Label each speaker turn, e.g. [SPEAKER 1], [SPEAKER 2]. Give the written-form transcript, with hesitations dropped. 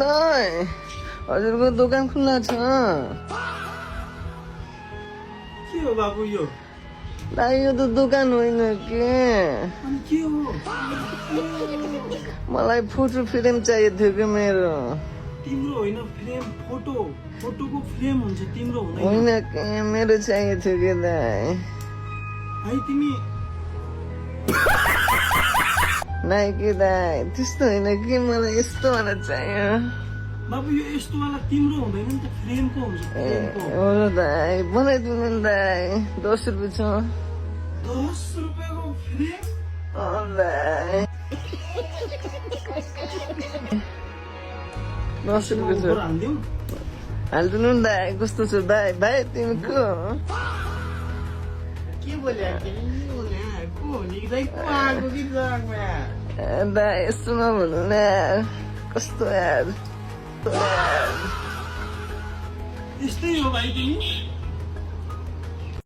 [SPEAKER 1] दाइ हजुरको दोकान खुल्ला छ
[SPEAKER 2] के हो बाबु यो
[SPEAKER 1] दाइ यो त दोकान होइन के
[SPEAKER 2] अनि के हो
[SPEAKER 1] मलाई फोटो फ्रेम चाहिएको थियो कि मेरो
[SPEAKER 2] तिम्रो होइन फ्रेम फोटोको फ्रेम हुन्छ तिम्रो
[SPEAKER 1] होइन
[SPEAKER 2] हुँदैन
[SPEAKER 1] के मेरो चाहिएको थियो कि दाइ
[SPEAKER 2] है तिमी
[SPEAKER 1] नाइ कि दाइ त्यस्तो होइन कि मलाई यस्तो वाला चाहियो
[SPEAKER 2] बाबु यो यस्तो वाला तिम्रो हुँदैन नि त फ्रेमको हुन्छ फ्रेमको
[SPEAKER 1] हो र दाइ बनाइदिनु नि दाइ 10 रुपियाँ छ
[SPEAKER 2] 10 रुपियाँको फ्रेम
[SPEAKER 1] दाइ 10 रुपियाँ छ
[SPEAKER 2] हालिदिउँ
[SPEAKER 1] हालिदिनु नि दाइ कस्तो छ दाइ भाइ तिमी को हो?
[SPEAKER 2] के बोल्या को हो नि दाइ को आएको कि जगमा
[SPEAKER 1] दाइ यस्तो नभन्नु न यार कस्तो यार
[SPEAKER 2] यस्तै हो भाइ तिमी